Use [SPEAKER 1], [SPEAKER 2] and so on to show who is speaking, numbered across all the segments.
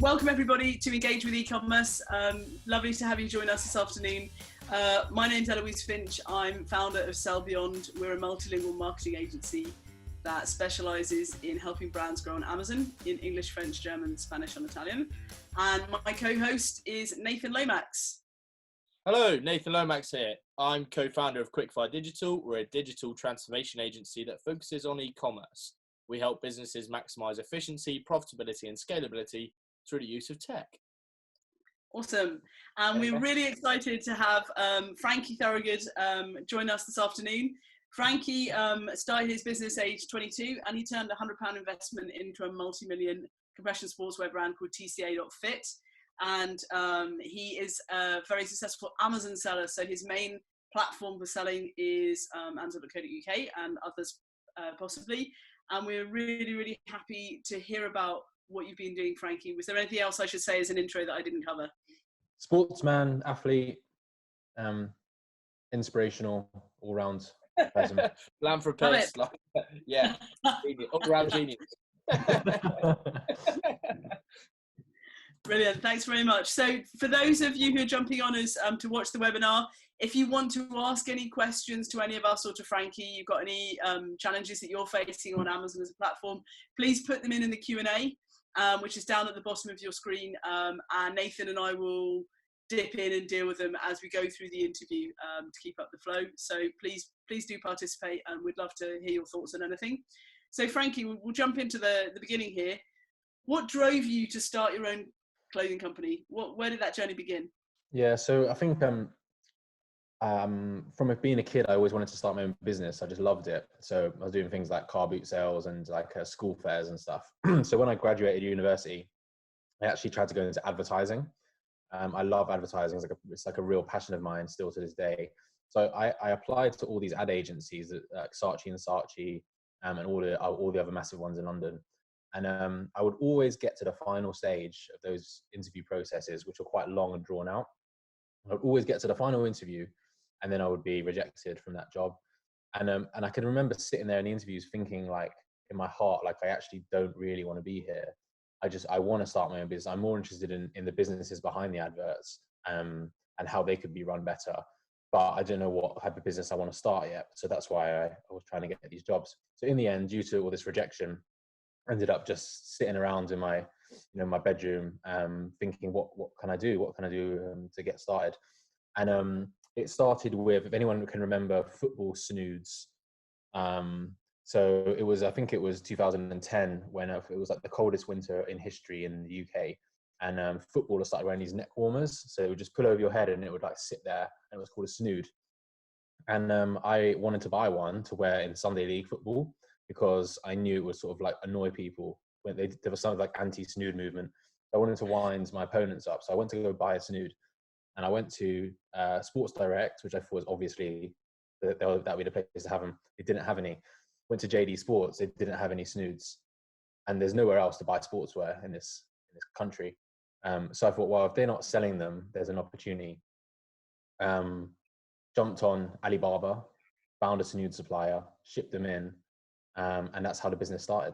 [SPEAKER 1] welcome everybody to Engage with E-commerce. Lovely to have you join us this afternoon. My name's Eloise Finch. I'm founder of Sell Beyond. We're a multilingual marketing agency that specialises in helping brands grow on Amazon in English, French, German, Spanish and Italian. And my co-host is Nathan Lomax.
[SPEAKER 2] Hello, Nathan Lomax here. I'm co-founder of Quickfire Digital. We're a digital transformation agency that focuses on e-commerce. We help businesses maximize efficiency, profitability and scalability through the use of tech.
[SPEAKER 1] Awesome. And we're really excited to have Frankie Thorogood join us this afternoon. Frankie started his business age 22 and he turned a £100 investment into a multi-million compression sportswear brand called TCA.FIT. And he is a very successful Amazon seller. So his main platform for selling is Amazon.co.uk and others possibly. And we're really, really happy to hear about what you've been doing, Frankie. Was there anything else I should say as an intro that I didn't cover?
[SPEAKER 3] Sportsman, athlete, inspirational, all-round person.
[SPEAKER 2] Philanthropist, yeah, all-round genius.
[SPEAKER 1] Brilliant, thanks very much. So for those of you who are jumping on us to watch the webinar, if you want to ask any questions to any of us or to Frankie, you've got any challenges that you're facing on Amazon as a platform, please put them in the Q&A, which is down at the bottom of your screen, and Nathan and I will dip in and deal with them as we go through the interview to keep up the flow. So please do participate, and we'd love to hear your thoughts on anything. So Frankie, we'll jump into the beginning here. What drove you to start your own clothing company? Where did that journey begin?
[SPEAKER 3] Yeah, so I think from being a kid, I always wanted to start my own business. I just loved it. So I was doing things like car boot sales and like school fairs and stuff. So when I graduated university, I actually tried to go into advertising. I love advertising. It's like a real passion of mine still to this day. So I applied to all these ad agencies, like Saatchi and Saatchi, and all the other massive ones in London. And I would always get to the final stage of those interview processes, which were quite long and drawn out. I would always get to the final interview, and then I would be rejected from that job. And I can remember sitting there in the interviews thinking, like, in my heart, like, I actually don't really want to be here. I want to start my own business. I'm more interested in the businesses behind the adverts and how they could be run better. But I don't know what type of business I want to start yet. So that's why I was trying to get these jobs. So in the end, due to all this rejection, I ended up just sitting around in my bedroom, thinking, what can I do? What can I do to get started? And it started with, if anyone can remember, football snoods. So I think it was 2010 when it was like the coldest winter in history in the UK. And footballers started wearing these neck warmers. So it would just pull over your head and it would like sit there, and it was called a snood. And I wanted to buy one to wear in Sunday League football because I knew it would sort of like annoy people when there was something like anti-snood movement. I wanted to wind my opponents up. So I went to go buy a snood, and I went to Sports Direct, which I thought was obviously that would be the place to have them. They didn't have any. Went to JD Sports, they didn't have any snoods, and there's nowhere else to buy sportswear in this country. So I thought, well, if they're not selling them, there's an opportunity. Jumped on Alibaba, found a snood supplier, shipped them in, and that's how the business started.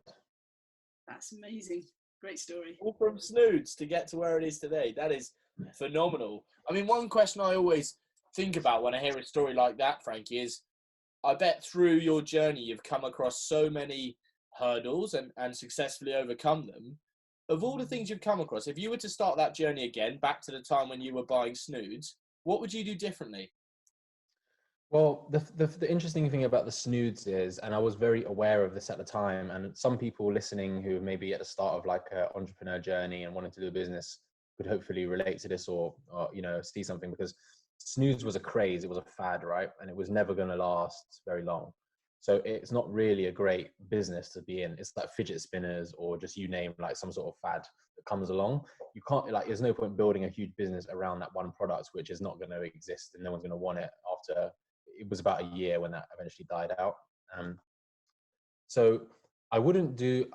[SPEAKER 1] That's amazing. Great story.
[SPEAKER 2] All from snoods to get to where it is today. That is phenomenal. I mean, one question I always think about when I hear a story like that, Frankie, is I bet through your journey you've come across so many hurdles and successfully overcome them. Of all the things you've come across, if you were to start that journey again, back to the time when you were buying snoods, what would you do differently?
[SPEAKER 3] Well, the interesting thing about the snoods is, and I was very aware of this at the time, and some people listening who may be at the start of like an entrepreneur journey and wanting to do a business could hopefully relate to this or see something, because snoods was a craze. It was a fad, right? And it was never going to last very long. So it's not really a great business to be in. It's like fidget spinners or just, you name, like some sort of fad that comes along. You can't, like, there's no point building a huge business around that one product, which is not going to exist and no one's going to want it after. It was about a year when that eventually died out. So I wouldn't do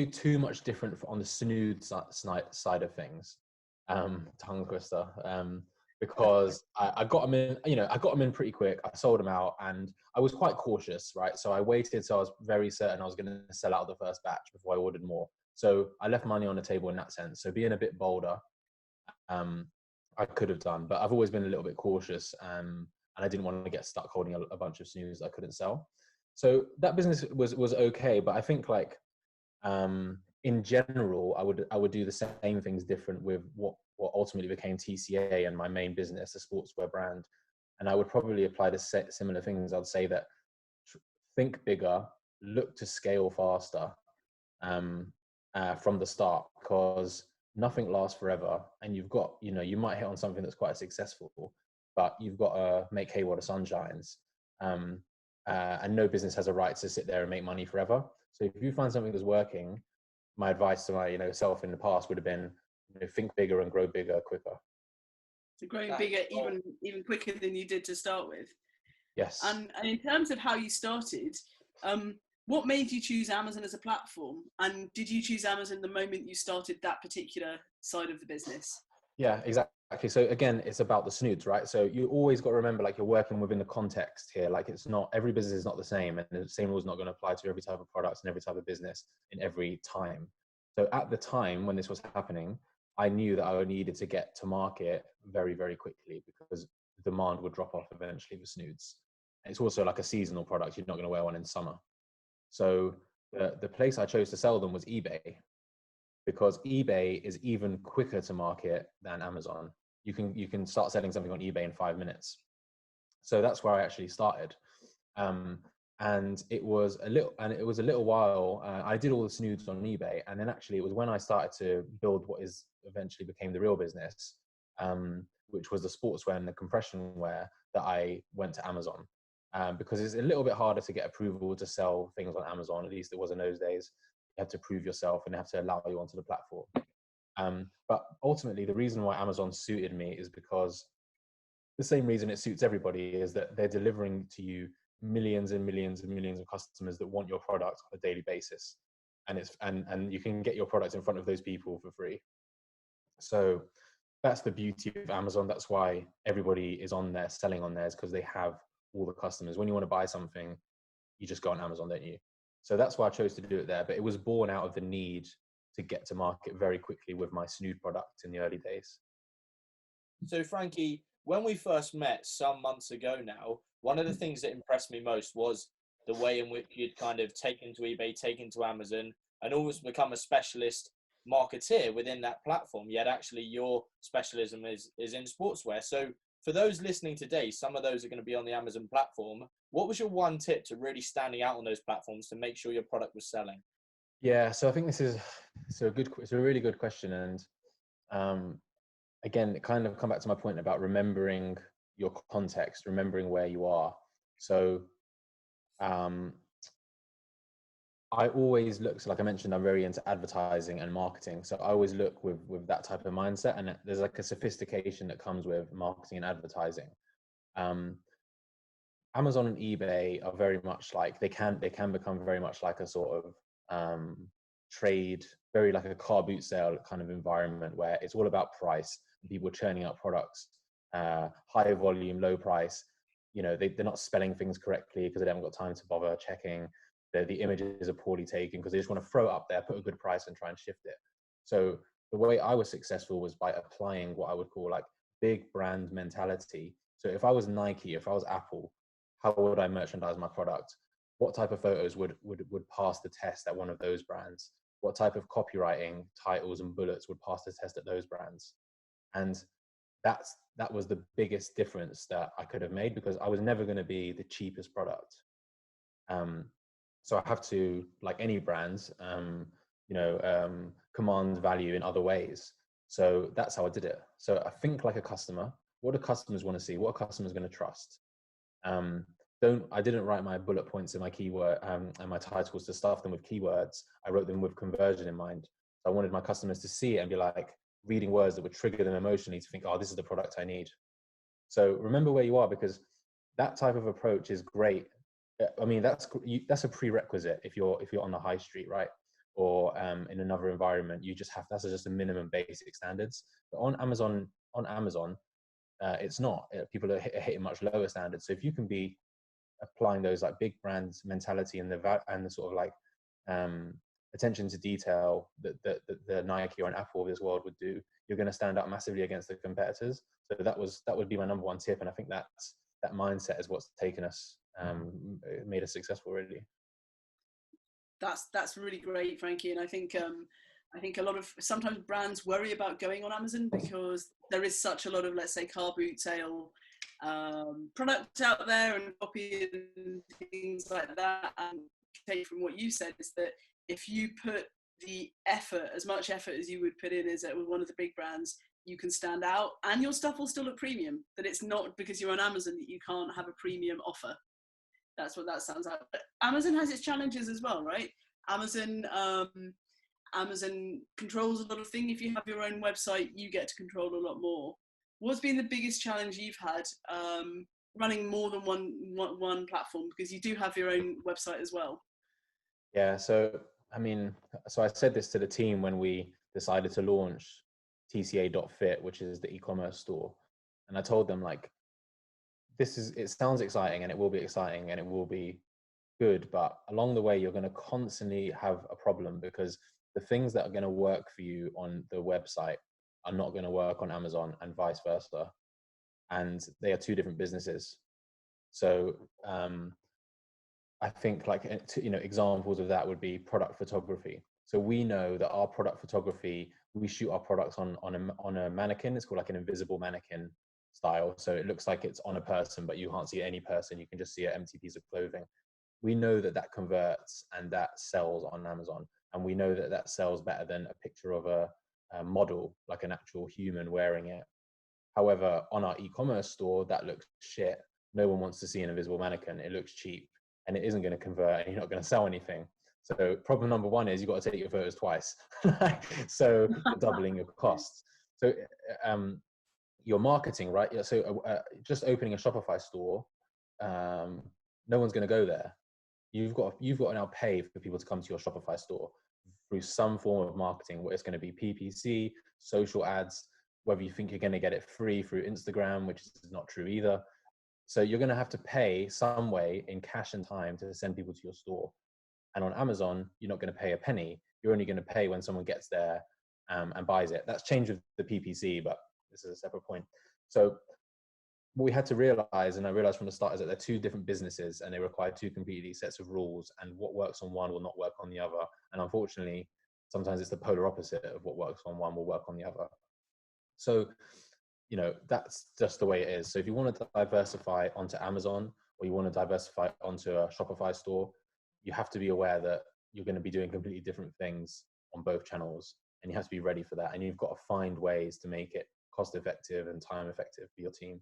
[SPEAKER 3] too much different on the snood side of things. Tongue twister. because I got them in, I got them in pretty quick. I sold them out, and I was quite cautious, right? So I waited, so I was very certain I was going to sell out the first batch before I ordered more. So I left money on the table in that sense. So being a bit bolder, I could have done, but I've always been a little bit cautious, and I didn't want to get stuck holding a bunch of snooze I couldn't sell. So that business was okay, but I think like in general, I would do the same things different with what ultimately became TCA and my main business, the sportswear brand, and I would probably apply the similar things. I'd say that think bigger, look to scale faster from the start, because nothing lasts forever, and you've got, you might hit on something that's quite successful, but you've got to make hay while the sun shines. And no business has a right to sit there and make money forever. So if you find something that's working, my advice to my self in the past would have been, think bigger and grow bigger quicker.
[SPEAKER 1] So growing bigger even quicker than you did to start with.
[SPEAKER 3] Yes.
[SPEAKER 1] And in terms of how you started, what made you choose Amazon as a platform? And did you choose Amazon the moment you started that particular side of the business?
[SPEAKER 3] Yeah, exactly. So again, it's about the snoods, right? So you always got to remember, like, you're working within the context here. Like, it's not, every business is not the same, and the same rule is not going to apply to every type of product and every type of business in every time. So at the time when this was happening, I knew that I needed to get to market very, very quickly, because demand would drop off eventually for snoods. And it's also like a seasonal product. You're not going to wear one in summer. So the place I chose to sell them was eBay, because eBay is even quicker to market than Amazon. You can start selling something on eBay in 5 minutes. So that's where I actually started. And it was a little while. I did all the snoods on eBay, and then actually it was when I started to build what is eventually became the real business, which was the sportswear and the compression wear, that I went to Amazon, because it's a little bit harder to get approval to sell things on Amazon. At least it was in those days. You have to prove yourself, and they have to allow you onto the platform. But ultimately, the reason why Amazon suited me is because the same reason it suits everybody is that they're delivering to you millions and millions and millions of customers that want your product on a daily basis, and you can get your product in front of those people for free. So that's the beauty of Amazon. That's why everybody is on there selling on theirs, because they have all the customers. When you want to buy something, you just go on Amazon, don't you? So that's why I chose to do it there. But it was born out of the need to get to market very quickly with my snood product in the early days.
[SPEAKER 2] So Frankie, when we first met some months ago now, one of the things that impressed me most was the way in which you'd kind of taken to eBay, taken to Amazon, and almost become a specialist marketeer within that platform. Yet actually your specialism is in sportswear. So for those listening today, some of those are going to be on the Amazon platform. What was your one tip to really standing out on those platforms to make sure your product was selling?
[SPEAKER 3] Yeah, so I think it's a really good question. And again, it kind of come back to my point about remembering your context, remembering where you are. So I always look, so like I mentioned, I'm very into advertising and marketing. So I always look with that type of mindset, and there's like a sophistication that comes with marketing and advertising. Amazon and eBay are very much like, they can become very much like a sort of trade, very like a car boot sale kind of environment, where it's all about price and people churning out products, high volume, low price. They're not spelling things correctly because they haven't got time to bother checking. The images are poorly taken because they just want to throw it up there, put a good price, and try and shift it. So the way I was successful was by applying what I would call like big brand mentality. So if I was Nike, if I was Apple, how would I merchandise my product? What type of photos would pass the test at one of those brands? What type of copywriting, titles and bullets would pass the test at those brands? And that was the biggest difference that I could have made, because I was never going to be the cheapest product. So I have to, like any brands, command value in other ways. So that's how I did it. So I think like a customer. What do customers want to see? What are customers going to trust? I didn't write my bullet points in my keyword and my titles to stuff them with keywords. I wrote them with conversion in mind. So I wanted my customers to see it and be like reading words that would trigger them emotionally to think, oh, this is the product I need. So remember where you are, because that type of approach is great. I mean, that's a prerequisite if you're on the high street, right? Or in another environment, that's just a minimum basic standards. But on Amazon, it's not. People are hitting much lower standards. So if you can be applying those like big brands mentality and the sort of like attention to detail that the Nike or an Apple of this world would do, you're going to stand out massively against the competitors. So that would be my number one tip, and I think that mindset is what's taken us, made us successful, really.
[SPEAKER 1] That's really great, Frankie, and I think a lot of sometimes brands worry about going on Amazon because there is such a lot of, let's say, car boot sale product out there and copy and things like that. And take from what you said is that if you put the effort, as much effort as you would put in as with one of the big brands, you can stand out and your stuff will still look premium. That it's not because you're on Amazon that you can't have a premium offer. That's what that sounds like. But Amazon has its challenges as well, right? Amazon controls a lot of things. If you have your own website, you get to control a lot more. What's been the biggest challenge you've had running more than one platform? Because you do have your own website as well.
[SPEAKER 3] Yeah, so I said this to the team when we decided to launch TCA.FIT, which is the e-commerce store. And I told them, like, it sounds exciting and it will be exciting and it will be good, but along the way, you're going to constantly have a problem because the things that are going to work for you on the website are not going to work on Amazon and vice versa. And they are two different businesses. So I think, like, examples of that would be product photography. So we know that our product photography, we shoot our products on a mannequin. It's called like an invisible mannequin style. So it looks like it's on a person, but you can't see any person. You can just see an empty piece of clothing. We know that converts and that sells on Amazon. And we know that sells better than a picture of a model, like an actual human wearing it. However, on our e-commerce store, that looks shit. No one wants to see an invisible mannequin. It looks cheap and it isn't going to convert and you're not going to sell anything. So problem number one is you've got to take your photos twice. So you're doubling your costs. So your marketing, right? So just opening a Shopify store, no one's going to go there. You've got to now pay for people to come to your Shopify store through some form of marketing, where it's going to be PPC, social ads, whether you think you're going to get it free through Instagram, which is not true either. So you're going to have to pay some way in cash and time to send people to your store. And on Amazon, you're not going to pay a penny. You're only going to pay when someone gets there and buys it. That's changed with the PPC, but this is a separate point. So what we had to realize, and I realized from the start, is that they're two different businesses and they require two completely sets of rules, and what works on one will not work on the other. And unfortunately, sometimes it's the polar opposite of what works on one will work on the other. So, that's just the way it is. So if you want to diversify onto Amazon or you want to diversify onto a Shopify store, you have to be aware that you're going to be doing completely different things on both channels, and you have to be ready for that. And you've got to find ways to make it cost effective and time effective for your team.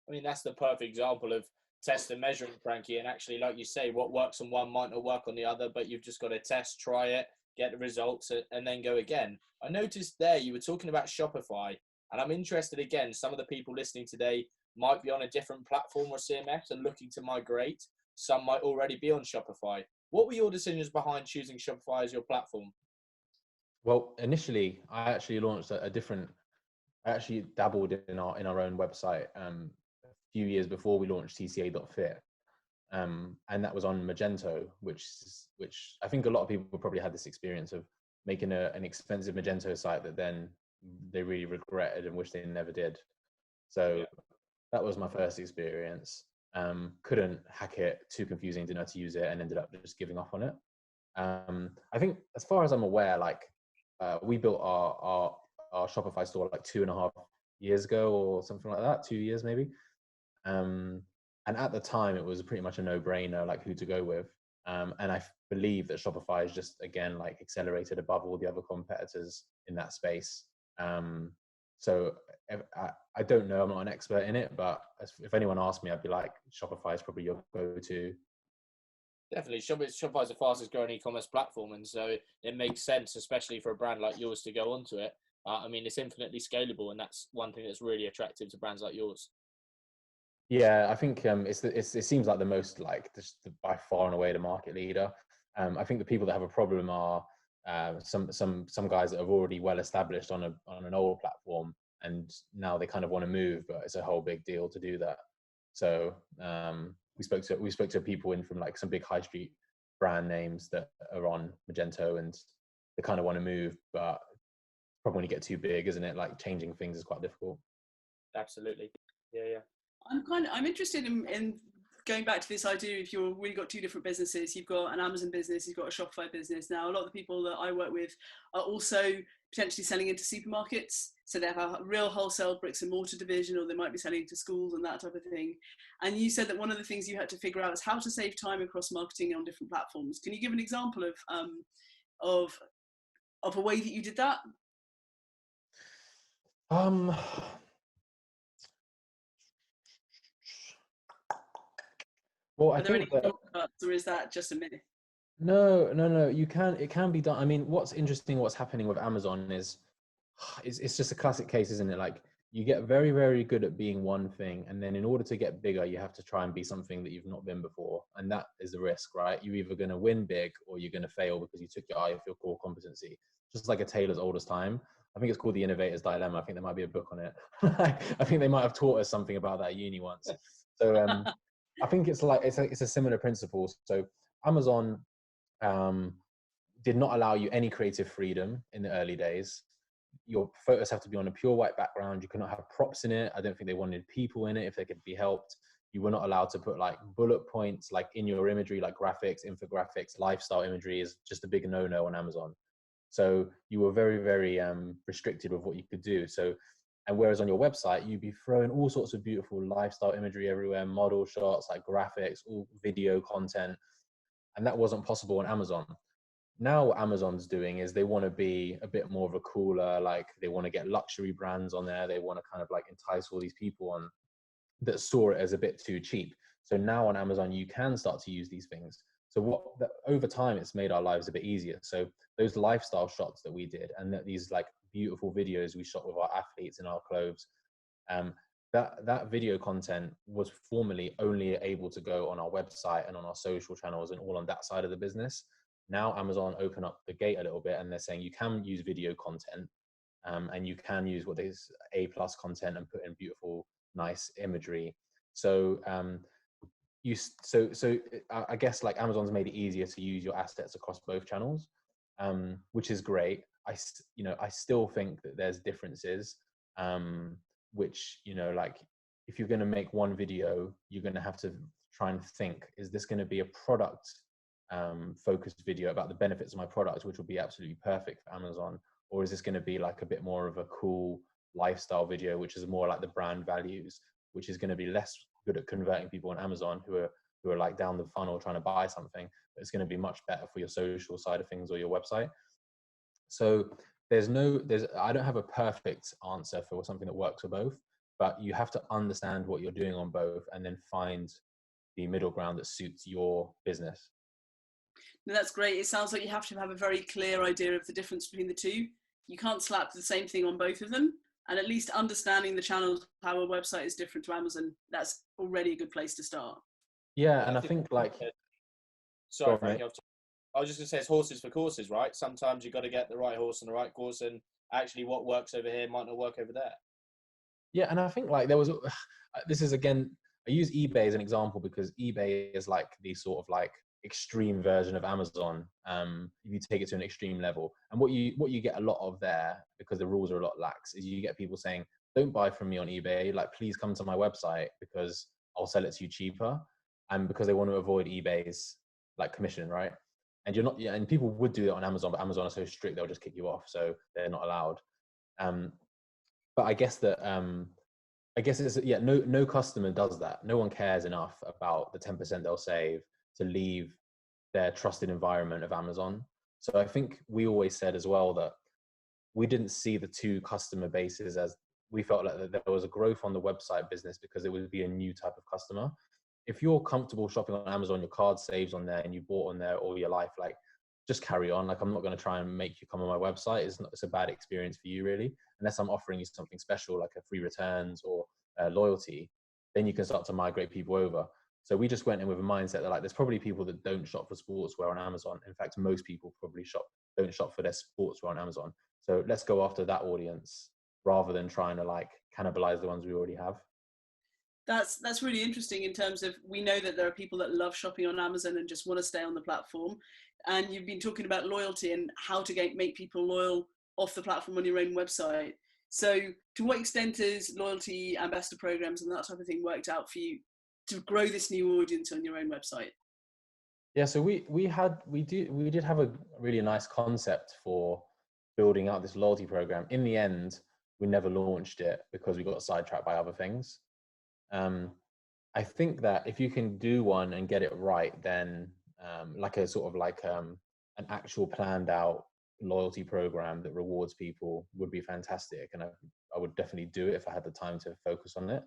[SPEAKER 2] I mean, that's the perfect example of test and measuring, Frankie. And actually, like you say, what works on one might not work on the other, but you've just got to test, try it, get the results, and then go again. I noticed there you were talking about Shopify, and I'm interested, again, some of the people listening today might be on a different platform or CMS and looking to migrate. Some might already be on Shopify. What were your decisions behind choosing Shopify as your platform?
[SPEAKER 3] Well, initially, I actually launched I actually dabbled in our own website a few years before we launched TCA.FIT. And that was on Magento, which I think a lot of people probably had this experience of making an expensive Magento site that then they really regretted and wish they never did. So that was my first experience. Couldn't hack it, too confusing, didn't know how to use it, and ended up just giving up on it. I think, as far as I'm aware, we built our Shopify store like 2.5 years ago or something like that, 2 years maybe. And at the time, it was pretty much a no-brainer, like who to go with. And I believe that Shopify has just, again, like accelerated above all the other competitors in that space. So I don't know, I'm not an expert in it, but if anyone asked me, I'd be like, Shopify is probably your go-to.
[SPEAKER 2] Definitely. Shopify is the fastest growing e-commerce platform. And so it makes sense, especially for a brand like yours, to go onto it. I mean, it's infinitely scalable, and that's one thing that's really attractive to brands like yours.
[SPEAKER 3] Yeah, I think it seems like the most, by far and away, the market leader. I think the people that have a problem are some guys that have already well established on an old platform, and now they kind of want to move, but it's a whole big deal to do that. So we spoke to people in from like some big high street brand names that are on Magento, and they kind of want to move, but probably when you get too big, isn't it? Like changing things is quite difficult.
[SPEAKER 2] Absolutely. Yeah.
[SPEAKER 1] I'm interested in going back to this idea. If you've really got two different businesses, you've got an Amazon business, you've got a Shopify business. Now, a lot of the people that I work with are also potentially selling into supermarkets. So they have a real wholesale bricks and mortar division, or they might be selling to schools and that type of thing. And you said that one of the things you had to figure out is how to save time across marketing on different platforms. Can you give an example of a way that you did that?
[SPEAKER 3] Well,
[SPEAKER 1] Are there any shortcuts, or is that just a myth?
[SPEAKER 3] No. It can be done. I mean, what's interesting, what's happening with Amazon is it's just a classic case, isn't it? Like you get very, very good at being one thing, and then in order to get bigger, you have to try and be something that you've not been before. And that is the risk, right? You're either going to win big or you're going to fail because you took your eye off your core competency. Just like a tailor's oldest time. I think it's called the Innovators Dilemma. I think there might be a book on it. I think they might have taught us something about that at uni once. So I think it's a similar principle. So Amazon did not allow you any creative freedom in the early days. Your photos have to be on a pure white background. You cannot have props in it. I don't think they wanted people in it if they could be helped. You were not allowed to put like bullet points like in your imagery, like graphics, infographics, lifestyle imagery is just a big no-no on Amazon. So you were very, very restricted with what you could do. So, and whereas on your website, you'd be throwing all sorts of beautiful lifestyle imagery everywhere, model shots, like graphics, all video content. And that wasn't possible on Amazon. Now what Amazon's doing is they want to be a bit more of a cooler, like they want to get luxury brands on there. They want to kind of like entice all these people on that saw it as a bit too cheap. So now on Amazon, you can start to use these things. So over time, it's made our lives a bit easier. So those lifestyle shots that we did, and these like beautiful videos we shot with our athletes in our clothes, that video content was formerly only able to go on our website and on our social channels and all on that side of the business. Now Amazon open up the gate a little bit, and they're saying you can use video content, and you can use what is A+ content and put in beautiful, nice imagery. So I guess like Amazon's made it easier to use your assets across both channels, which is great. I still think that there's differences, which, like if you're going to make one video, you're going to have to try and think, is this going to be a product focused video about the benefits of my product, which will be absolutely perfect for Amazon? Or is this going to be like a bit more of a cool lifestyle video, which is more like the brand values, which is going to be less good at converting people on Amazon who are like down the funnel trying to buy something, but it's going to be much better for your social side of things or your website. So I don't have a perfect answer for something that works for both, but you have to understand what you're doing on both and then find the middle ground that suits your business.
[SPEAKER 1] No, that's great. It sounds like you have to have a very clear idea of the difference between the two. You can't slap the same thing on both of them. And at least understanding the channels, how a website is different to Amazon, that's already a good place to start.
[SPEAKER 3] Yeah, and I think like...
[SPEAKER 2] Sorry, Frank, I was just going to say it's horses for courses, right? Sometimes you've got to get the right horse on the right course, and actually what works over here might not work over there.
[SPEAKER 3] Yeah, and I think like there was... This is, again, I use eBay as an example because eBay is like the sort of like extreme version of Amazon, if you take it to an extreme level. And what you get a lot of there, because the rules are a lot lax, is you get people saying, don't buy from me on eBay, like please come to my website because I'll sell it to you cheaper, and because they want to avoid eBay's like commission, right? And you're not, yeah, and people would do that on Amazon, but Amazon are so strict they'll just kick you off, so they're not allowed. But I guess that it's, yeah, no customer does that. No one cares enough about the 10% they'll save to leave their trusted environment of Amazon. So I think we always said as well that we didn't see the two customer bases as, we felt like there was a growth on the website business because it would be a new type of customer. If you're comfortable shopping on Amazon, your card saves on there and you bought on there all your life, like just carry on. Like I'm not going to try and make you come on my website. It's a bad experience for you really, unless I'm offering you something special like a free returns or loyalty, then you can start to migrate people over. So we just went in with a mindset that like there's probably people that don't shop for sportswear on Amazon. In fact, most people probably don't shop for their sportswear on Amazon. So let's go after that audience rather than trying to like cannibalize the ones we already have.
[SPEAKER 1] That's really interesting in terms of, we know that there are people that love shopping on Amazon and just want to stay on the platform. And you've been talking about loyalty and how to make people loyal off the platform on your own website. So to what extent is loyalty ambassador programs and that type of thing worked out for you to grow this new audience on your own website?
[SPEAKER 3] Yeah, so we did have a really nice concept for building out this loyalty program. In the end, we never launched it because we got sidetracked by other things. I think that if you can do one and get it right, then like a sort of like an actual planned out loyalty program that rewards people would be fantastic. And I would definitely do it if I had the time to focus on it.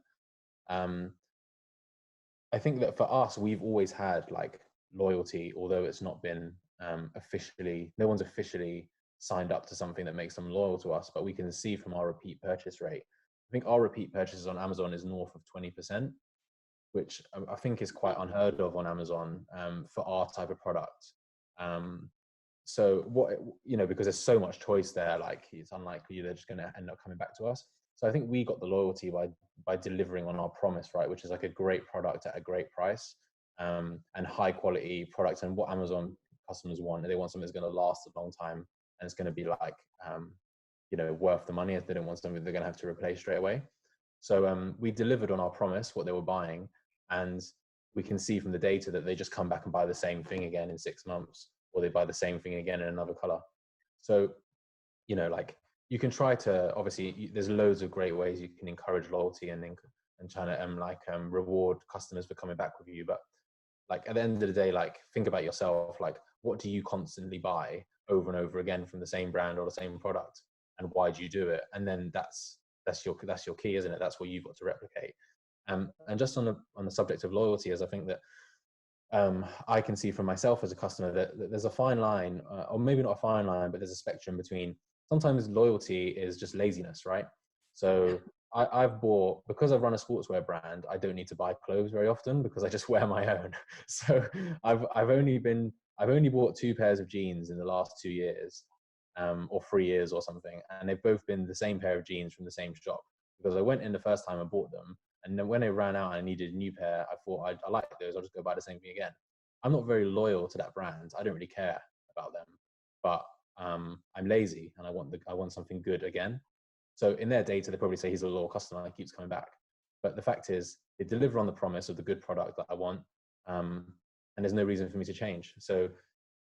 [SPEAKER 3] I think that for us, we've always had like loyalty, although it's not been no one's officially signed up to something that makes them loyal to us, but we can see from our repeat purchase rate. I think our repeat purchases on Amazon is north of 20%, which I think is quite unheard of on Amazon for our type of product. So what, because there's so much choice there, like it's unlikely they're just going to end up coming back to us. So I think we got the loyalty by delivering on our promise, right, which is like a great product at a great price, and high quality products. And what Amazon customers want, they want something that's going to last a long time and it's going to be like worth the money, if they don't want something they're going to have to replace straight away. So we delivered on our promise, what they were buying, and we can see from the data that they just come back and buy the same thing again in 6 months, or they buy the same thing again in another color. So like you can try to, obviously there's loads of great ways you can encourage loyalty and trying to reward customers for coming back with you. But like at the end of the day, like think about yourself, like what do you constantly buy over and over again from the same brand or the same product, and why do you do it? And then that's your key, isn't it? That's what you've got to replicate. And just on the subject of loyalty, as I think that I can see from myself as a customer that there's a fine line, or maybe not a fine line, but there's a spectrum between, sometimes loyalty is just laziness, right? So I've bought, because I run a sportswear brand, I don't need to buy clothes very often because I just wear my own. So I've only bought 2 pairs of jeans in the last 2 years, or 3 years or something, and they've both been the same pair of jeans from the same shop, because I went in the first time I bought them, and then when they ran out and I needed a new pair, I thought I like those, I'll just go buy the same thing again. I'm not very loyal to that brand. I don't really care about them, but I'm lazy and I want something good again. So in their data, they probably say he's a loyal customer and keeps coming back. But the fact is, they deliver on the promise of the good product that I want, and there's no reason for me to change. So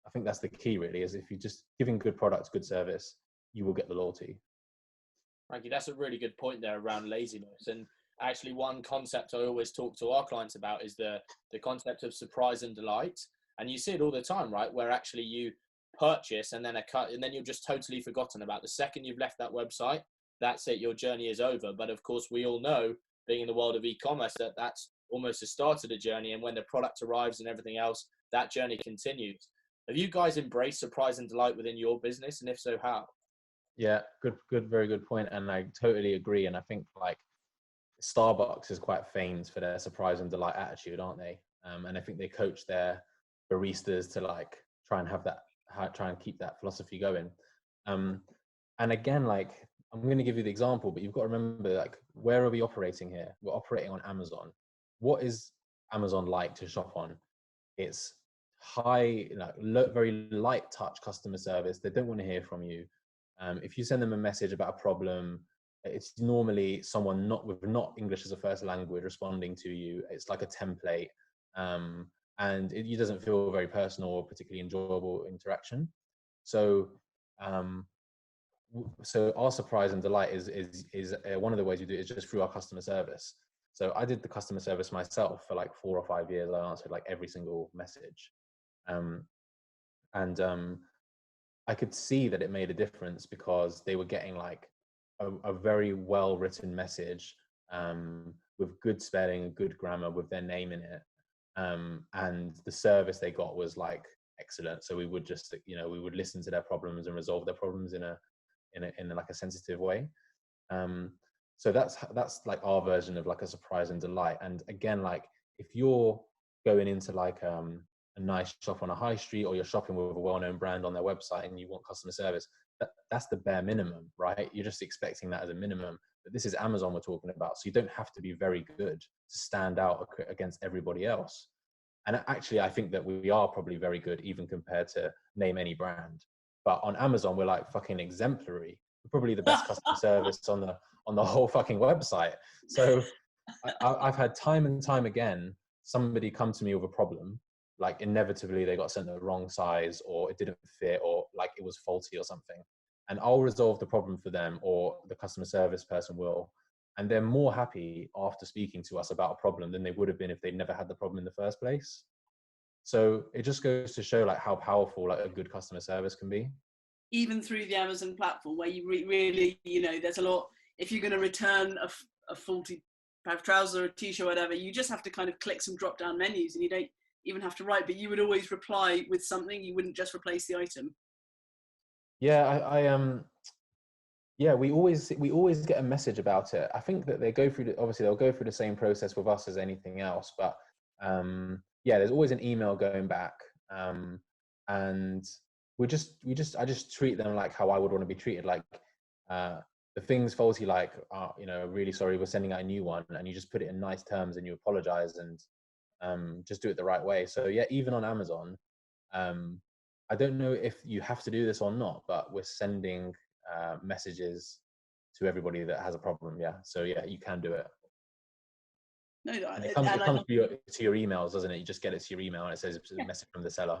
[SPEAKER 3] I think that's the key, really, is if you're just giving good products, good service, you will get the loyalty.
[SPEAKER 2] Frankie, that's a really good point there around laziness. And actually, one concept I always talk to our clients about is the concept of surprise and delight. And you see it all the time, right? Where actually you purchase and then you're just totally forgotten about. The second you've left that website, that's it, your journey is over. But of course, we all know, being in the world of e-commerce, that that's almost the start of the journey. And when the product arrives and everything else, that journey continues. Have you guys embraced surprise and delight within your business? And if so, how?
[SPEAKER 3] Yeah, good, very good point. And I totally agree. And I think like Starbucks is quite famed for their surprise and delight attitude, aren't they? And I think they coach their baristas to like try and keep that philosophy going. And again, like I'm going to give you the example, but you've got to remember, like, where are we operating here? We're operating on Amazon. What is Amazon like to shop on? It's high, very light touch customer service. They don't want to hear from you. If you send them a message about a problem, it's normally someone not English as a first language responding to you. It's like a template, and it doesn't feel very personal or particularly enjoyable interaction. So our surprise and delight is one of the ways we do it is just through our customer service. So I did the customer service myself for like 4 or 5 years. I answered like every single message, and I could see that it made a difference because they were getting like a very well written message, with good spelling and good grammar with their name in it, and the service they got was like excellent. So we would just we would listen to their problems and resolve their problems in a like a sensitive way. So that's like our version of like a surprise and delight. And again, like if you're going into like a nice shop on a high street, or you're shopping with a well-known brand on their website and you want customer service, that's the bare minimum, right? You're just expecting that as a minimum. But this is Amazon we're talking about, so you don't have to be very good to stand out against everybody else. And actually, I think that we are probably very good, even compared to name any brand. But on Amazon, we're like fucking exemplary. We're probably the best customer service on the whole fucking website. So I've had time and time again, somebody come to me with a problem, like inevitably they got sent the wrong size, or it didn't fit, or like it was faulty or something. And I'll resolve the problem for them, or the customer service person will. And they're more happy after speaking to us about a problem than they would have been if they'd never had the problem in the first place. So it just goes to show like how powerful like a good customer service can be.
[SPEAKER 1] Even through the Amazon platform, where you really, there's a lot, if you're going to return a faulty pair of trousers or a t-shirt or whatever, you just have to kind of click some drop down menus, and you don't even have to write, but you would always reply with something. You wouldn't just replace the item.
[SPEAKER 3] Yeah, yeah, we always get a message about it. I think that obviously they'll go through the same process with us as anything else, but yeah, there's always an email going back, and I just treat them like how I would want to be treated. Like the thing's faulty, like really sorry, we're sending out a new one, and you just put it in nice terms and you apologize and just do it the right way. So yeah, even on Amazon, I don't know if you have to do this or not, but we're sending messages to everybody that has a problem. Yeah, so yeah, you can do it.
[SPEAKER 1] No,
[SPEAKER 3] it comes to your emails, doesn't it? You just get it to your email and it says a message from the seller.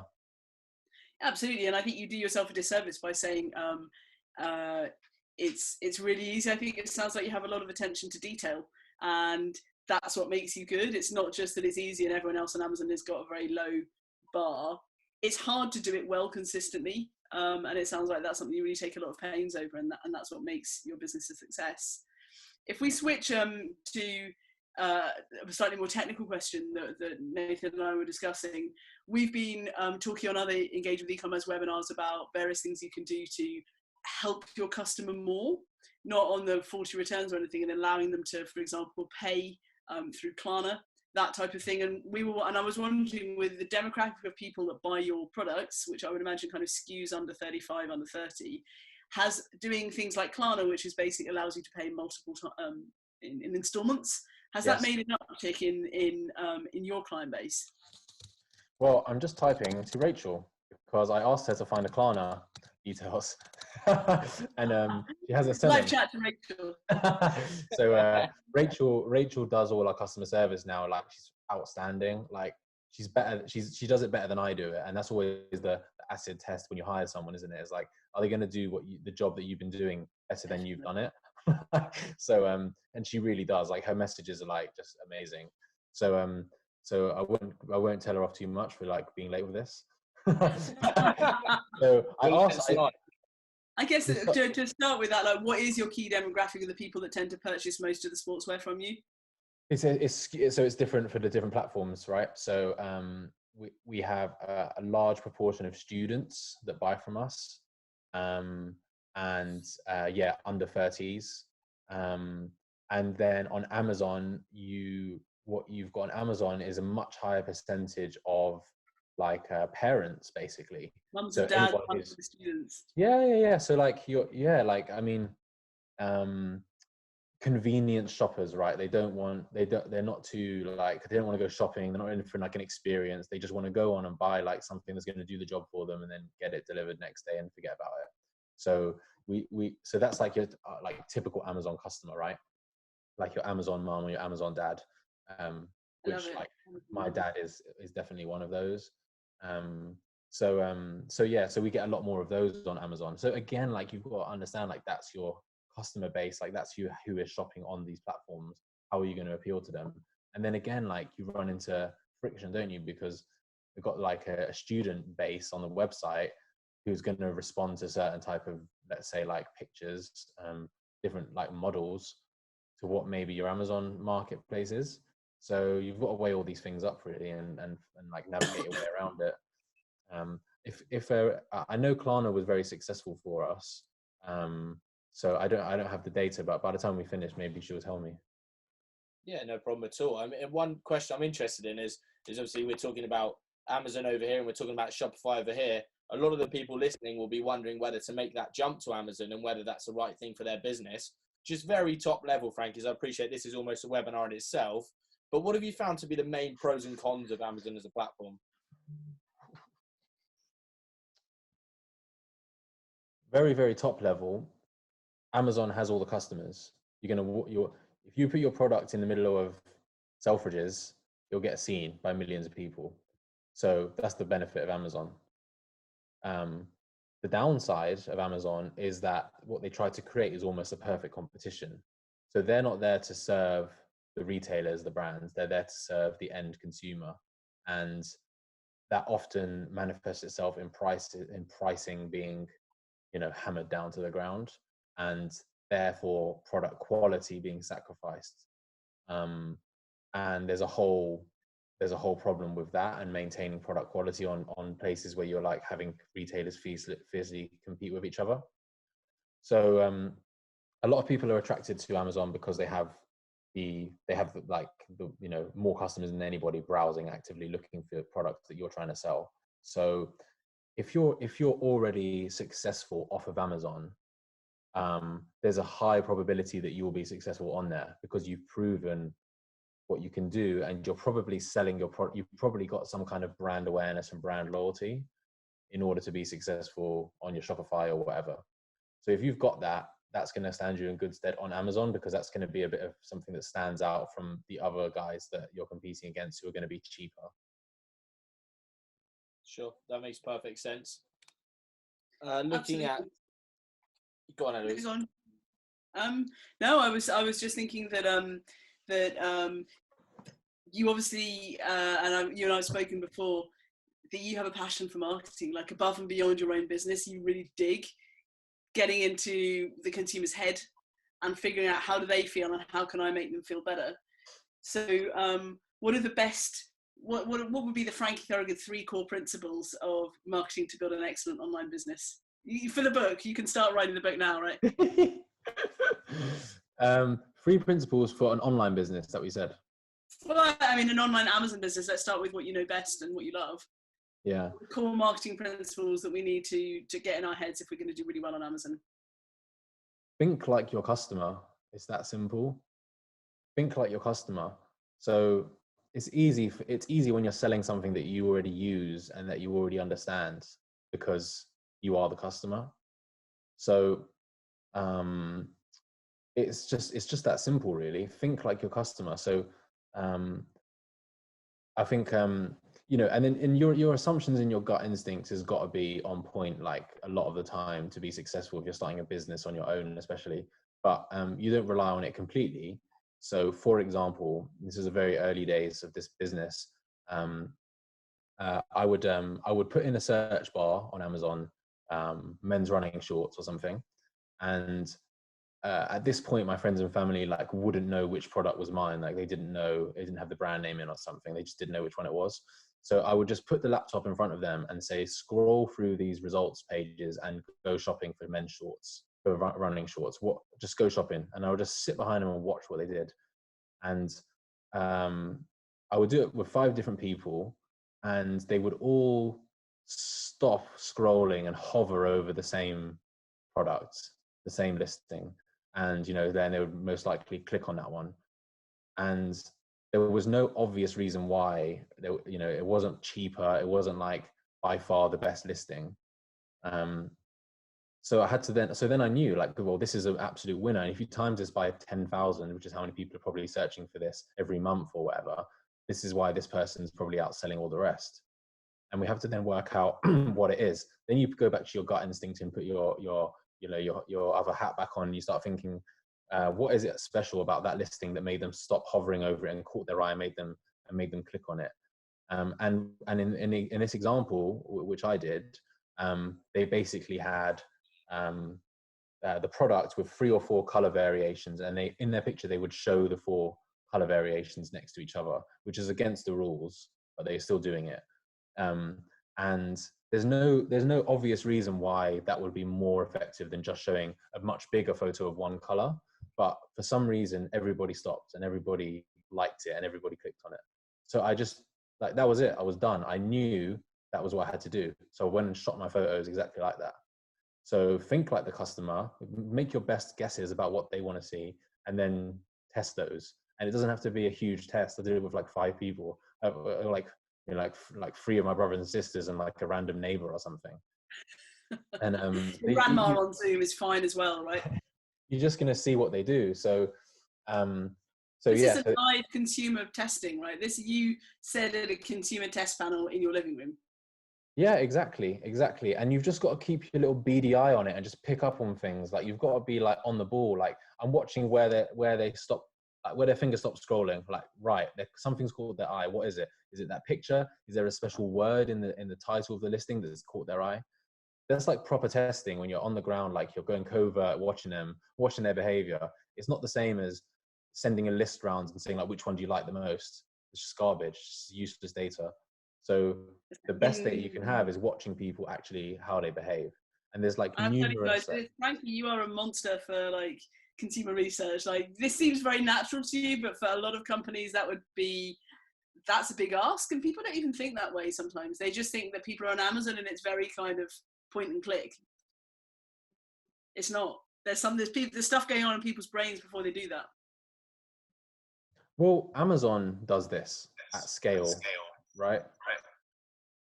[SPEAKER 1] Absolutely, and I think you do yourself a disservice by saying it's really easy. I think it sounds like you have a lot of attention to detail, and that's what makes you good. It's not just that it's easy and everyone else on Amazon has got a very low bar. It's hard to do it well consistently, and it sounds like that's something you really take a lot of pains over, and that's what makes your business a success. If we switch to a slightly more technical question that Nathan and I were discussing, we've been talking on other Engage with E-commerce webinars about various things you can do to help your customer more, not on the faulty returns or anything, and allowing them to, for example, pay through Klarna, that type of thing. And I was wondering, with the demographic of people that buy your products, which I would imagine kind of skews under 35, under 30, has doing things like Klarna, which is basically allows you to pay multiple in installments. Has that made an uptick in your client base?
[SPEAKER 3] Well, I'm just typing to Rachel because I asked her to find the Klarna details, and she hasn't sent
[SPEAKER 1] live chat to Rachel.
[SPEAKER 3] So Rachel does all our customer service now. Like, she's outstanding. Like, she's better. She does it better than I do it, and that's always the acid test when you hire someone, isn't it? It's like, are they going to do the job that you've been doing better than you've done it? So and she really does. Like, her messages are like just amazing. So so I won't tell her off too much for like being late with this. So
[SPEAKER 1] I guess to start with that, like, what is your key demographic of the people that tend to purchase most of the sportswear from you?
[SPEAKER 3] It's different for the different platforms, right? So we have a large proportion of students that buy from us, and under 30s, and then on Amazon, what you've got on Amazon is a much higher percentage of like parents, basically.
[SPEAKER 1] Mums and dads, mums and students.
[SPEAKER 3] Yeah. So like I mean, convenience shoppers, right? They're not too like, they don't want to go shopping. They're not in for like an experience. They just want to go on and buy like something that's going to do the job for them and then get it delivered next day and forget about it. So so that's like your like typical Amazon customer, right? Like your Amazon mom or your Amazon dad, which like my dad is definitely one of those. So we get a lot more of those on Amazon. So again, like, you've got to understand, like, that's your customer base, like that's who is shopping on these platforms. How are you going to appeal to them? And then again, like, you run into friction, don't you? Because we've got like a student base on the website who's going to respond to certain type of, let's say, like pictures, different like models to what maybe your Amazon marketplace is. So you've got to weigh all these things up really and like navigate your way around it. I know Klarna was very successful for us. So I don't have the data, but by the time we finish, maybe she'll tell me.
[SPEAKER 2] Yeah, no problem at all. I mean, one question I'm interested in is obviously we're talking about Amazon over here and we're talking about Shopify over here, a lot of the people listening will be wondering whether to make that jump to Amazon and whether that's the right thing for their business. Just very top level, Frank, as I appreciate this is almost a webinar in itself, but what have you found to be the main pros and cons of Amazon as a platform?
[SPEAKER 3] Very, very top level, Amazon has all the customers. If you put your product in the middle of Selfridges, you'll get seen by millions of people. So that's the benefit of Amazon. The downside of Amazon is that what they try to create is almost a perfect competition. So they're not there to serve the retailers, the brands, they're there to serve the end consumer. And that often manifests itself in pricing being, hammered down to the ground, and therefore product quality being sacrificed. And there's a whole problem with that, and maintaining product quality on places where you're like having retailers fiercely compete with each other. So a lot of people are attracted to Amazon because they have more customers than anybody browsing actively looking for products that you're trying to sell. So if you're already successful off of Amazon, there's a high probability that you will be successful on there because you've proven what you can do, and you're probably selling your product. You've probably got some kind of brand awareness and brand loyalty in order to be successful on your Shopify or whatever. So if you've got that, that's going to stand you in good stead on Amazon, because that's going to be a bit of something that stands out from the other guys that you're competing against who are going to be cheaper.
[SPEAKER 2] Sure, that makes perfect sense. Looking at, go on, Eloise.
[SPEAKER 1] No, I was just thinking that you obviously you and I have spoken before that you have a passion for marketing, like above and beyond your own business. You really dig getting into the consumer's head and figuring out how do they feel and how can I make them feel better. So what are the best, what would be the Frankie Thorogood 3 core principles of marketing to build an excellent online business? For the book, you can start writing the book now, right?
[SPEAKER 3] 3 principles for an online business that we said.
[SPEAKER 1] Well, I mean, an online Amazon business, let's start with what you know best and what you love.
[SPEAKER 3] Yeah.
[SPEAKER 1] Core marketing principles that we need to get in our heads if we're going to do really well on Amazon.
[SPEAKER 3] Think like your customer. It's that simple. Think like your customer. So it's easy when you're selling something that you already use and that you already understand, because you are the customer. So it's just that simple, really. Think like your customer. So I think and then in your assumptions and your gut instincts has got to be on point, like a lot of the time, to be successful if you're starting a business on your own, especially. But you don't rely on it completely. So, for example, this is the very early days of this business. I would put in a search bar on Amazon, men's running shorts or something, and at this point, my friends and family wouldn't know which product was mine. Like they didn't know, they didn't have the brand name in or something. They just didn't know which one it was. So I would just put the laptop in front of them and say, scroll through these results pages and go shopping for men's shorts, for running shorts. Just go shopping. And I would just sit behind them and watch what they did. And I would do it with 5 different people, and they would all stop scrolling and hover over the same product, the same listing. And then they would most likely click on that one, and there was no obvious reason why. It wasn't cheaper, it wasn't like by far the best listing. So I had to then I knew, well, this is an absolute winner. And if you times this by 10,000, which is how many people are probably searching for this every month or whatever, this is why this person's probably outselling all the rest. And we have to then work out what it is. Then you go back to your gut instinct and put your other hat back on. And you start thinking, what is it special about that listing that made them stop hovering over it and caught their eye and made them click on it? And in this example, which I did, they basically had the product with 3 or 4 color variations, and in their picture they would show the 4 color variations next to each other, which is against the rules, but they're still doing it. And there's no obvious reason why that would be more effective than just showing a much bigger photo of one color. But for some reason, everybody stopped and everybody liked it and everybody clicked on it. So I just Like that was it. I was done. I knew that was what I had to do. So I went and shot my photos exactly like that. So think like the customer, make your best guesses about what they want to see, and then test those. And it doesn't have to be a huge test. I did it with like 5 people, like, you know, like 3 of my brothers and sisters and like a random neighbor or something. And
[SPEAKER 1] grandma on Zoom is fine as well, right?
[SPEAKER 3] You're just going to see what they do. So
[SPEAKER 1] this is a live consumer testing, right? This you said at a consumer test panel in your living room.
[SPEAKER 3] Yeah, exactly. And you've just got to keep your little beady eye on it and just pick up on things. Like you've got to be like on the ball. Like I'm watching where they stop, like where their finger stops scrolling. Like right, something's caught their eye. What is it? Is it that picture? Is there a special word in the title of the listing that's caught their eye? That's like proper testing when you're on the ground, like you're going covert, watching their behavior. It's not the same as sending a list round and saying like, which one do you like the most? It's just garbage, it's useless data. So the best data you can have is watching people actually how they behave. And there's like numerous.
[SPEAKER 1] Frankie, you are a monster for like consumer research. Like this seems very natural to you, but for a lot of companies that's a big ask, and people don't even think that way sometimes. They just think that people are on Amazon and it's very kind of point and click. It's not. There's stuff going on in people's brains before they do that.
[SPEAKER 3] Well, Amazon does this at scale, right?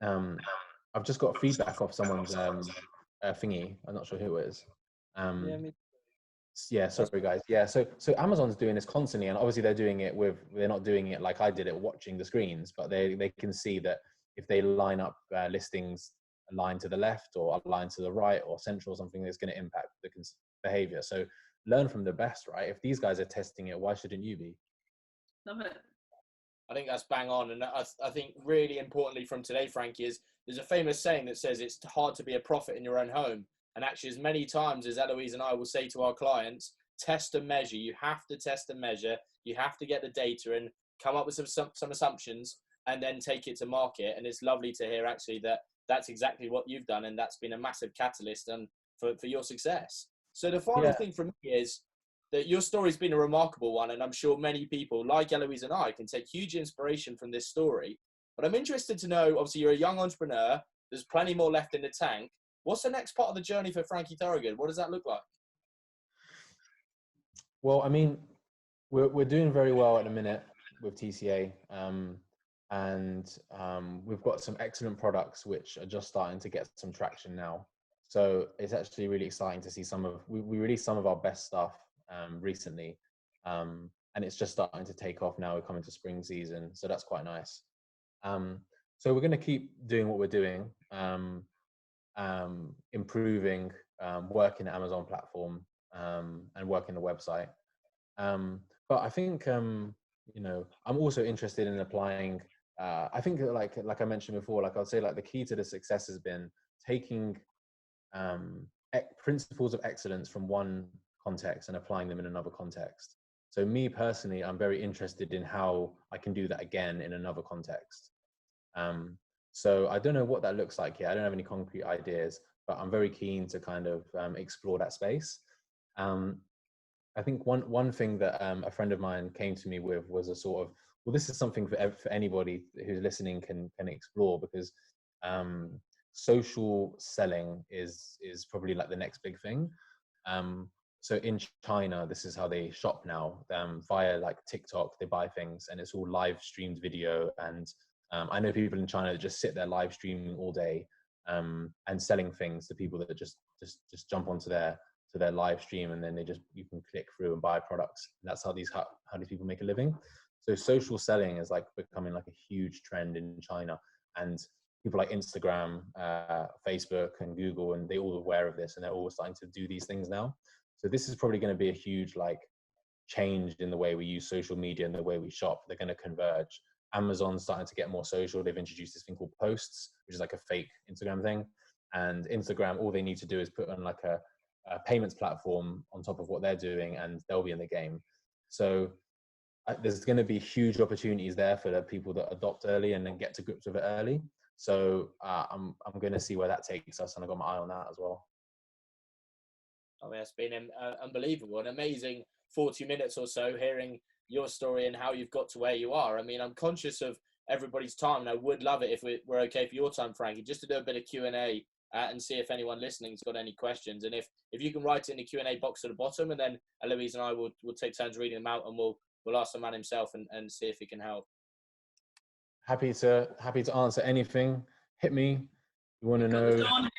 [SPEAKER 3] I've just got feedback off someone's thingy. I'm not sure who it is. Yeah, sorry guys. Yeah, so Amazon's doing this constantly, and obviously they're not doing it like I did it watching the screens, but they can see that if they line up listings a line to the left or a line to the right or central or something, that's going to impact the behavior. So learn from the best, right? If these guys are testing it, why shouldn't you be?
[SPEAKER 1] Love it.
[SPEAKER 2] I think that's bang on. And I think really importantly from today, Frankie, is there's a famous saying that says it's hard to be a prophet in your own home. And actually, as many times as Eloise and I will say to our clients, test and measure. You have to test and measure. You have to get the data and come up with some assumptions and then take it to market. And it's lovely to hear actually that that's exactly what you've done. And that's been a massive catalyst for your success. So the final thing from me is that your story's been a remarkable one. And I'm sure many people like Eloise and I can take huge inspiration from this story. But I'm interested to know, obviously you're a young entrepreneur. There's plenty more left in the tank. What's the next part of the journey for Frankie Thorogood? What does that look like?
[SPEAKER 3] Well, I mean, we're doing very well at the minute with TCA. And we've got some excellent products which are just starting to get some traction now. So it's actually really exciting to see we released some of our best stuff recently. And it's just starting to take off now. We're coming to spring season. So that's quite nice. So we're going to keep doing what we're doing, improving, working the Amazon platform and working the website. But I think, I'm also interested in applying, I think like I mentioned before, like I'd say like the key to the success has been taking principles of excellence from one context and applying them in another context. So me personally, I'm very interested in how I can do that again in another context. So I don't know what that looks like yet. I don't have any concrete ideas, but I'm very keen to kind of explore that space. I think one thing that a friend of mine came to me with was a sort of, well, this is something for anybody who's listening can explore, because social selling is probably like the next big thing. So in China, this is how they shop now, via like TikTok. They buy things and it's all live streamed video. And I know people in China that just sit there live streaming all day and selling things to people that just jump onto their live stream, and then you can click through and buy products. And that's how these people make a living. So social selling is like becoming like a huge trend in China, and people like Instagram, Facebook and Google, and they all aware of this, and they're all starting to do these things now. So this is probably going to be a huge like change in the way we use social media and the way we shop. They're going to converge. Amazon's starting to get more social. They've introduced this thing called Posts, which is like a fake Instagram thing. And Instagram, all they need to do is put on like a payments platform on top of what they're doing, and they'll be in the game. So there's going to be huge opportunities there for the people that adopt early and then get to grips with it early. So I'm going to see where that takes us, and I've got my eye on that as well.
[SPEAKER 2] I mean, it's been unbelievable, an amazing 40 minutes or so hearing your story and how you've got to where you are. I mean, I'm conscious of everybody's time. And I would love it if we're okay for your time, Frankie, just to do a bit of Q&A and see if anyone listening's got any questions. And if you can write it in the Q&A box at the bottom, and then Eloise and I will take turns reading them out, and we'll ask the man himself and see if he can help.
[SPEAKER 3] Happy to answer anything. Hit me. You want to know?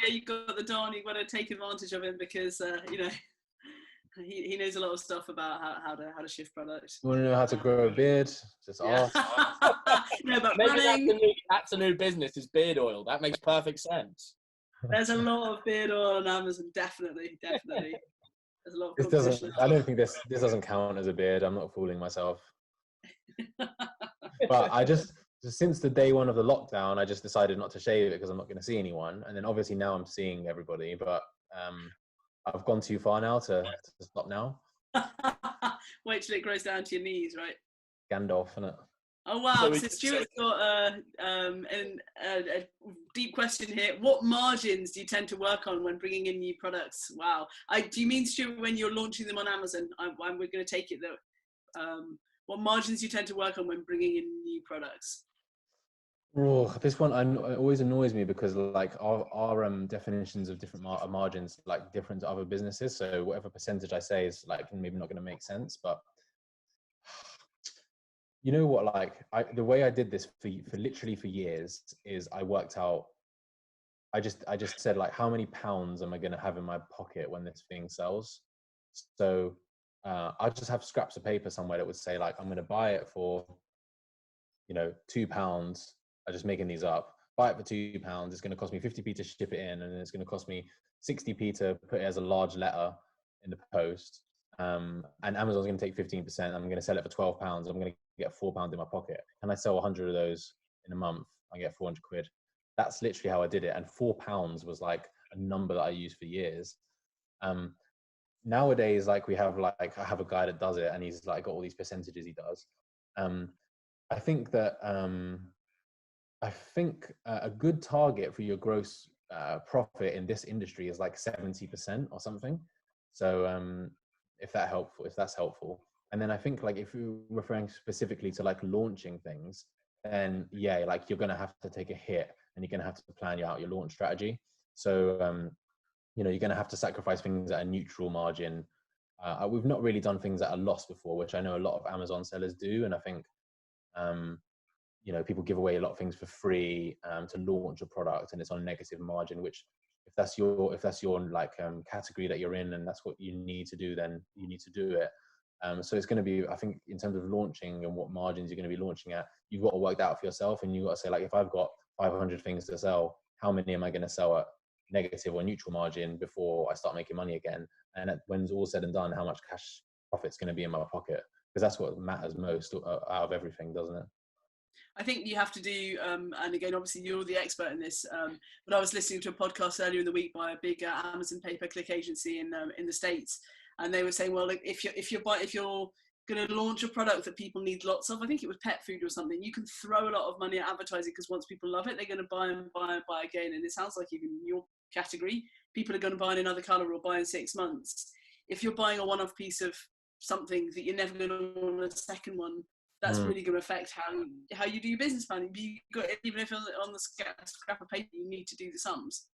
[SPEAKER 1] You've got the Don. You've got to take advantage of him because he knows a lot of stuff about how to shift products.
[SPEAKER 3] You want to know how to grow a beard? Just ask.
[SPEAKER 1] No, but
[SPEAKER 2] maybe that's a new business, is beard oil. That makes perfect sense.
[SPEAKER 1] There's a lot of beard oil on Amazon. Definitely. There's a lot of competition.
[SPEAKER 3] I don't think this doesn't count as a beard. I'm not fooling myself. But since the day one of the lockdown, I just decided not to shave it because I'm not going to see anyone. And then obviously now I'm seeing everybody, but I've gone too far now to stop now.
[SPEAKER 1] Wait till it grows down to your knees, right?
[SPEAKER 3] Gandalf, innit?
[SPEAKER 1] Oh wow! So Stuart's got a deep question here. What margins do you tend to work on when bringing in new products? Wow. Do you mean, Stuart, when you're launching them on Amazon? We're going to take it that. What margins do you tend to work on when bringing in new products?
[SPEAKER 3] Oh, this one it always annoys me because like our definitions of different margins like different to other businesses. So whatever percentage I say is like maybe not going to make sense, but you know what? Like the way I did this for literally for years is I worked out. I just said like, how many pounds am I going to have in my pocket when this thing sells? So I just have scraps of paper somewhere that would say like, I'm going to buy it for, £2. I'm just making these up. Buy it for £2. It's going to cost me 50p to ship it in, and then it's going to cost me 60p to put it as a large letter in the post. And Amazon's going to take 15%. I'm going to sell it for £12. I'm going to get £4 in my pocket. And I sell 100 of those in a month, I get 400 quid. That's literally how I did it. And £4 was like a number that I used for years. Nowadays, like I have a guy that does it, and he's like got all these percentages he does. I think that a good target for your gross profit in this industry is like 70% or something. So if that's helpful. And then I think like if you're referring specifically to like launching things, then yeah, like you're going to have to take a hit, and you're going to have to plan out your launch strategy. So you're going to have to sacrifice things at a neutral margin. We've not really done things at a loss before, which I know a lot of Amazon sellers do. And I think, people give away a lot of things for free to launch a product, and it's on a negative margin, which if that's your like category that you're in and that's what you need to do, then you need to do it. So it's going to be, I think, in terms of launching and what margins you're going to be launching at, you've got to work that out for yourself, and you've got to say like, if I've got 500 things to sell, how many am I going to sell at negative or neutral margin before I start making money again? And when it's all said and done, how much cash profit's going to be in my pocket? Because that's what matters most out of everything, doesn't it?
[SPEAKER 1] I think you have to do, and again, obviously you're the expert in this, but I was listening to a podcast earlier in the week by a big Amazon pay-per-click agency in the States, and they were saying, well, if you're going to launch a product that people need lots of, I think it was pet food or something, you can throw a lot of money at advertising, because once people love it, they're going to buy and buy and buy again. And it sounds like even in your category, people are going to buy in another color or buy in 6 months. If you're buying a one-off piece of something that you're never going to want a second one, that's really going to affect how you do your business planning. Even if on the scrap of paper you need to do the sums.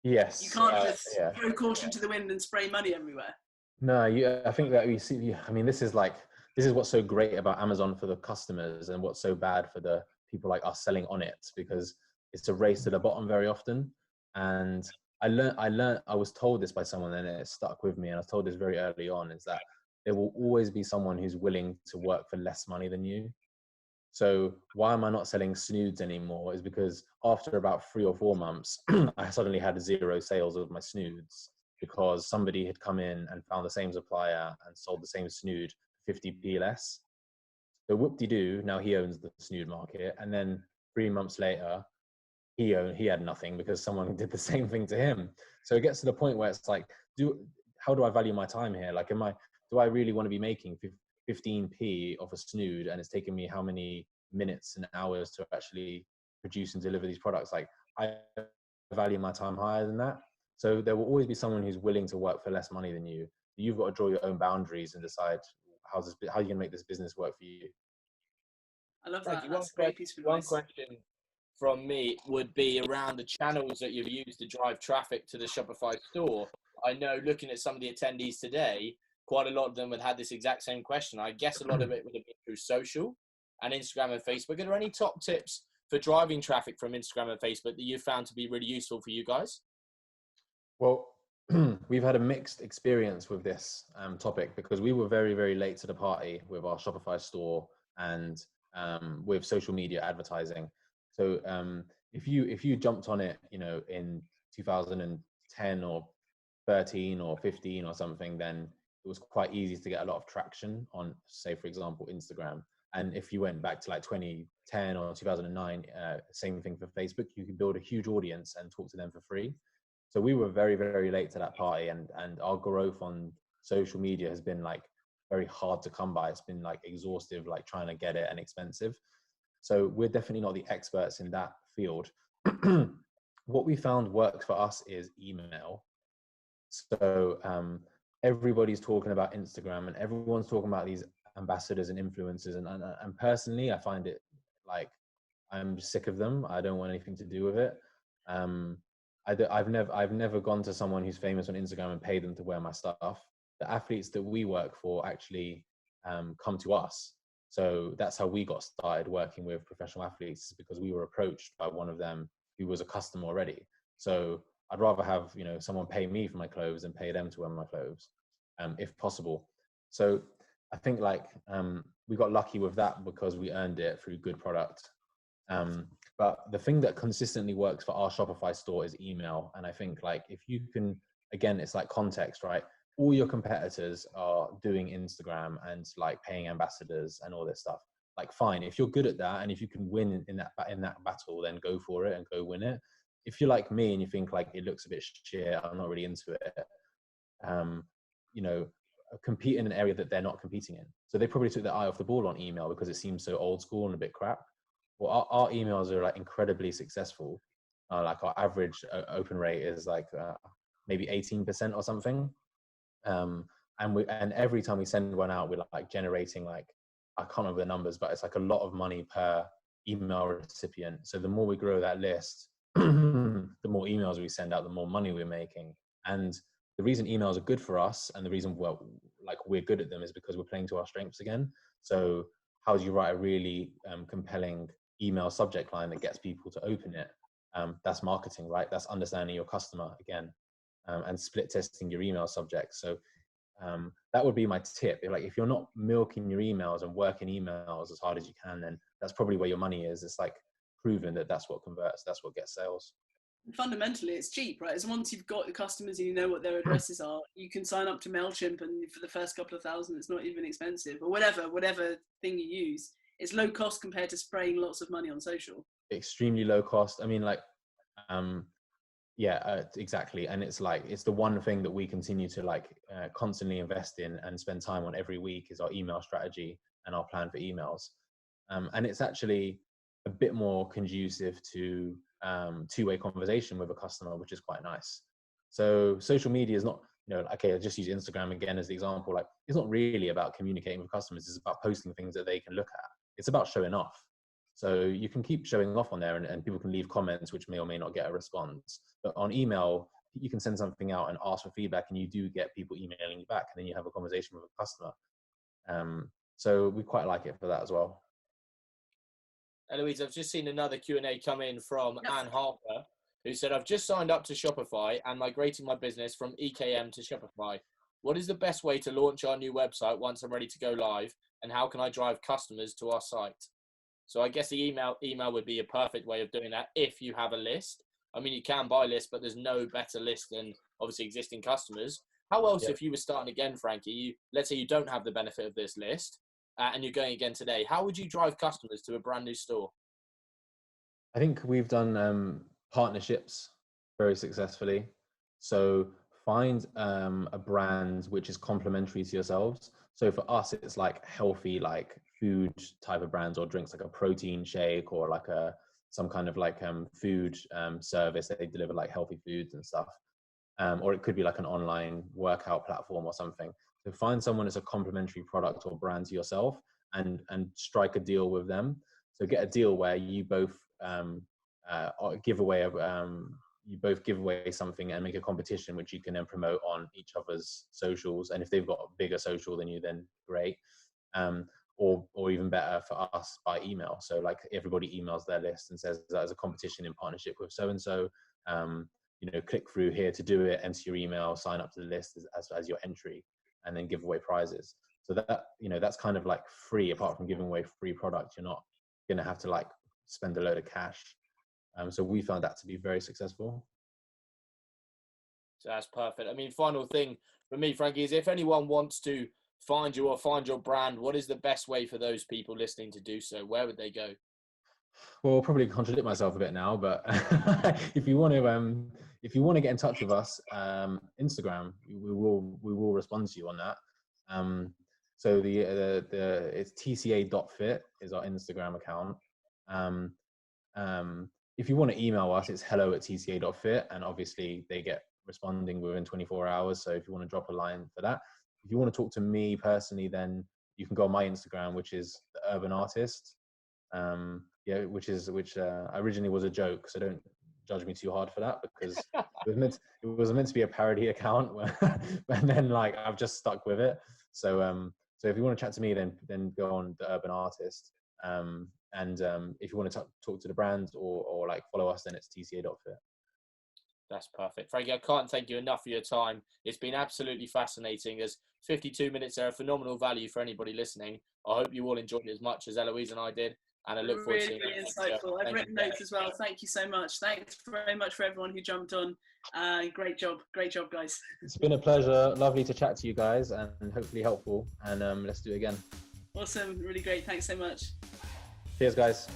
[SPEAKER 3] Yes.
[SPEAKER 1] You can't just throw caution to the wind and spray money everywhere.
[SPEAKER 3] No, I think that we see. I mean, this is what's so great about Amazon for the customers, and what's so bad for the people like us selling on it, because it's a race to the bottom very often. And I was told this by someone, and it stuck with me. And I was told this very early on, is that there will always be someone who's willing to work for less money than you. So why am I not selling snoods anymore? Is because after about 3 or 4 months, I suddenly had 0 sales of my snoods, because somebody had come in and found the same supplier and sold the same snood 50p less. So whoop-de-doo, now he owns the snood market. And then 3 months later, he had nothing because someone did the same thing to him. So it gets to the point where it's like, how do I value my time here? Like, do I really want to be making 15p off a snood, and it's taking me how many minutes and hours to actually produce and deliver these products? Like, I value my time higher than that. So there will always be someone who's willing to work for less money than you. You've got to draw your own boundaries and decide how you're going to make this business work for you.
[SPEAKER 1] I love that.
[SPEAKER 2] Frankie,
[SPEAKER 1] That's a great piece of
[SPEAKER 2] one
[SPEAKER 1] advice.
[SPEAKER 2] question from me would be around the channels that you've used to drive traffic to the Shopify store. I know, looking at some of the attendees today, quite a lot of them have had this exact same question. I guess a lot of it would have been through social and Instagram and Facebook. Are there any top tips for driving traffic from Instagram and Facebook that you found to be really useful for you guys?
[SPEAKER 3] Well, we've had a mixed experience with this topic because we were very, very late to the party with our Shopify store and with social media advertising. So if you jumped on it, you know, in 2010 or 13 or 15 or something, then it was quite easy to get a lot of traction on, say, for example, Instagram. And if you went back to like 2010 or 2009, same thing for Facebook, you could build a huge audience and talk to them for free. So we were very, very late to that party, and our growth on social media has been like very hard to come by. It's been like exhaustive, like trying to get it, and expensive. So we're definitely not the experts in that field. What we found works for us is email. So everybody's talking about Instagram and everyone's talking about these ambassadors and influencers. And personally, I find it like, I'm sick of them. I don't want anything to do with it. I've never gone to someone who's famous on Instagram and paid them to wear my stuff. The athletes that we work for actually come to us. So that's how we got started working with professional athletes, because we were approached by one of them who was a customer already. So I'd rather have, you know, someone pay me for my clothes and pay them to wear my clothes, if possible. So I think like we got lucky with that because we earned it through good product. But the thing that consistently works for our Shopify store is email. And I think like if you can, again, it's like context, right? All your competitors are doing Instagram and like paying ambassadors and all this stuff. Like, fine, if you're good at that and if you can win in that battle, then go for it and go win it. If you're like me and you think like it looks a bit shit, I'm not really into it, you know, compete in an area that they're not competing in. So they probably took their eye off the ball on email because it seems so old school and a bit crap. Well, our emails are like incredibly successful. Like our average open rate is like maybe 18% or something. And every time we send one out, we're like generating like, I can't remember the numbers, but it's like a lot of money per email recipient. So the more we grow that list, the more emails we send out, the more money we're making. And the reason emails are good for us and the reason we're good at them is because we're playing to our strengths again. So how do you write a really compelling email subject line that gets people to open it? That's marketing, right? That's understanding your customer again, and split testing your email subjects. So that would be my tip. If you're not milking your emails and working emails as hard as you can, then that's probably where your money is. It's like proven that that's what converts, that's what gets sales.
[SPEAKER 1] Fundamentally, it's cheap, right? As once you've got the customers and you know what their addresses are, you can sign up to MailChimp, and for the first couple of thousand, it's not even expensive, or whatever thing you use. It's low cost compared to spraying lots of money on social.
[SPEAKER 3] Extremely low cost. I mean, like, exactly. And it's like, it's the one thing that we continue to like constantly invest in and spend time on every week is our email strategy and our plan for emails. And it's actually a bit more conducive to two-way conversation with a customer, which is quite nice. So social media is not, you know, okay, I'll just use Instagram again as the example. Like, it's not really about communicating with customers. It's about posting things that they can look at. It's about showing off. So you can keep showing off on there and people can leave comments, which may or may not get a response. But on email, you can send something out and ask for feedback, and you do get people emailing you back, and then you have a conversation with a customer. So we quite like it for that as well.
[SPEAKER 2] Eloise, I've just seen another Q&A come in from Anne Harper, who said, I've just signed up to Shopify and migrating my business from EKM to Shopify. What is the best way to launch our new website once I'm ready to go live? And how can I drive customers to our site? So I guess the email would be a perfect way of doing that if you have a list. I mean, you can buy lists, but there's no better list than obviously existing customers. How else, if you were starting again, Frankie, let's say you don't have the benefit of this list and you're going again today, how would you drive customers to a brand new store?
[SPEAKER 3] I think we've done partnerships very successfully. So find a brand which is complementary to yourselves. So for us, it's like healthy, like food type of brands or drinks, like a protein shake or like some kind of like food service that they deliver like healthy foods and stuff. Or it could be like an online workout platform or something. So find someone that's a complementary product or brand to yourself and strike a deal with them. So get a deal where you both give away something and make a competition which you can then promote on each other's socials. And if they've got a bigger social than you, then great. Or even better for us, by email. So like everybody emails their list and says that as a competition in partnership with so and so. Click through here to do it, enter your email, sign up to the list as your entry, and then give away prizes. So that that's kind of like free. Apart from giving away free product, you're not going to have to like spend a load of cash. So we found that to be very successful.
[SPEAKER 2] So that's perfect. I mean, final thing for me, Frankie, is if anyone wants to find you or find your brand, what is the best way for those people listening to do so? Where would they go?
[SPEAKER 3] Well, I'll probably contradict myself a bit now, but if you want to get in touch with us, Instagram, we will respond to you on that. So it's TCA.FIT is our Instagram account. If you want to email us, it's hello@TCA.FIT, and obviously they get responding within 24 hours. So if you want to drop a line for that, if you want to talk to me personally, then you can go on my Instagram, which is the Urban Artist. Which originally was a joke, so don't judge me too hard for that, because it was meant to be a parody account, and then like I've just stuck with it. So if you want to chat to me, then go on the Urban Artist. And if you want to talk to the brand or like follow us, then it's TCA.FIT.
[SPEAKER 2] That's perfect. Frankie, I can't thank you enough for your time. It's been absolutely fascinating. There's 52 minutes there, phenomenal value for anybody listening. I hope you all enjoyed it as much as Eloise and I did. And I look forward to seeing
[SPEAKER 1] really insightful. I've written notes as well. Thank you so much. Thanks very much for everyone who jumped on. Great job, guys.
[SPEAKER 3] It's been a pleasure. Lovely to chat to you guys, and hopefully helpful. And let's do it again.
[SPEAKER 1] Awesome, really great. Thanks so much.
[SPEAKER 3] Cheers, guys.